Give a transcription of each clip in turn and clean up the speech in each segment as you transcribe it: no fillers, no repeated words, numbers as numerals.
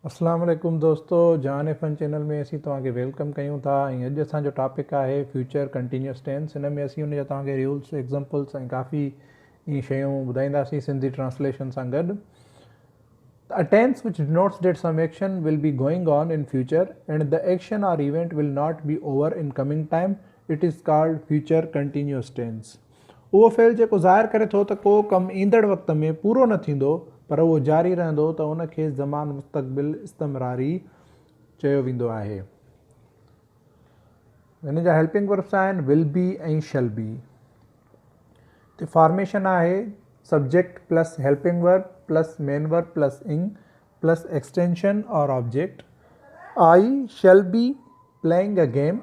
अस्सलाम वालेकुम दोस्तों, जान फन चैनल में असीं तव्हांखे वेलकम कयूं था। अॼु असांजो टॉपिक आहे फ्यूचर कंटिन्यूअस टेंस। हिन में असीं उनजा तव्हांखे रूल्स एग्जांपल्स ऐं काफ़ी ई शयूं ॿुधाईंदासीं सिंधी ट्रांसलेशन सां गॾु। A tense which denotes that some action will be going on in future and the action or event will not be over in coming time, it is called future continuous tense. उहो fail जेको ज़ाहिर करे थो त को कमु ईंदड़ वक़्त में पूरो न थींदो पर उहो जारी रहंदो त उनखे ज़मान मुस्तक़बिल इस्तमरारी चयो वेंदो आहे। हिन जा हेल्पिंग वर्ब्स आहिनि विल बी ऐं शैल बी। त फॉर्मेशन आहे subject plus helping verb plus main verb plus ing plus extension और object. I shall be playing a game,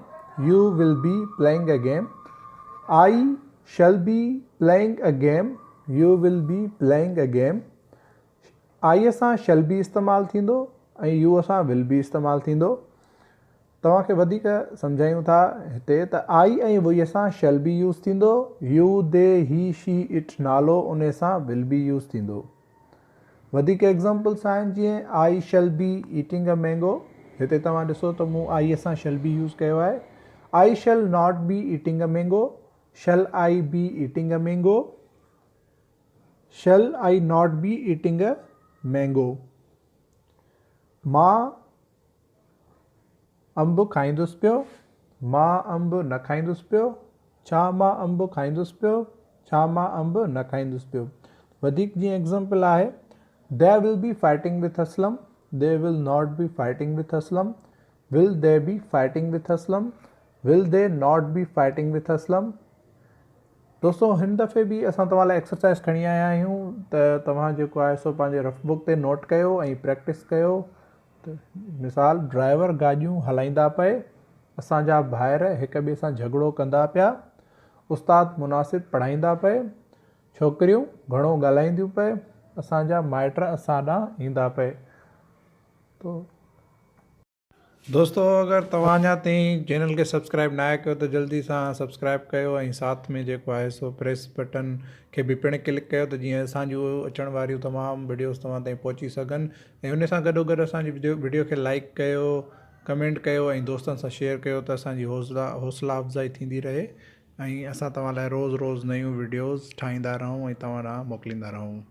you will be playing a game. I shall be playing a game, you will be playing a game। आई सां shall be इस्तेमालु थींदो ऐं U सां will be इस्तेमालु थींदो। तव्हांखे वधीक सम्झायूं था हिते त आई ऐं वी सां shall be यूज़ थींदो, यू दे ही शी इट नालो उन सां will be यूज़ थींदो। वधीक एग्ज़ाम्पल्स आहिनि जीअं आई shall be eating a mango। हिते तव्हां ॾिसो त मूं आई सां shall be यूज़ कयो आहे। आई shall not be eating a mango, shall I be eating a mango? Shall I not be eating a mango? मां अंब खाईंदुसि पियो, मां अंब न खाईंदुसि पियो। छा मां अंब खाईंदुसि पियो, छा मां अंब न खाईंदुसि पियो। वधीक जीअं एग्ज़ाम्पल आहे They will be fighting with Aslam, they will not be fighting with Aslam। Will they be fighting with Aslam? Will they not be fighting with Aslam? दोस्तों हिन दफ़े बि असां तव्हां लाइ एक्सरसाइज़ खणी आया आहियूं त तव्हां जेको आहे सो पंहिंजे रफ बुक ते नोट कयो ऐं प्रैक्टिस कयो। त मिसाल ड्राइवर गाॾियूं हलाईंदा पए, असांजा ॿाहिरि हिक ॿिए सां झगड़ो कंदा पिया। उस्ताद मुनासिब पढ़ाईंदा पए, छोकिरियूं घणो ॻाल्हाईंदियूं पए, असांजा माइट असां ॾांहुं ईंदा पए। तो दोस्तों अगर तव्हां अञा ताईं चैनल खे सब्सक्राइब न कयो त जल्दी सां सब्सक्राइब कयो ऐं साथ में जेको आहे सो प्रेस बटन खे बि पिणु क्लिक कयो त जीअं असांजूं अचण वारियूं तमामु वीडियोस तव्हां ताईं पहुची सघनि। ऐं उन सां गॾोगॾु असांजी वीडियो खे लाइक कयो, कमेंट कयो ऐं दोस्तनि सां शेयर कयो त असांजी हौसला अफ़ज़ाई थींदी रहे ऐं असां तव्हां लाइ रोज़ु नयूं वीडियोस ठाहींदा रहूं ऐं तव्हां ॾांहुं मोकिलींदा रहूं।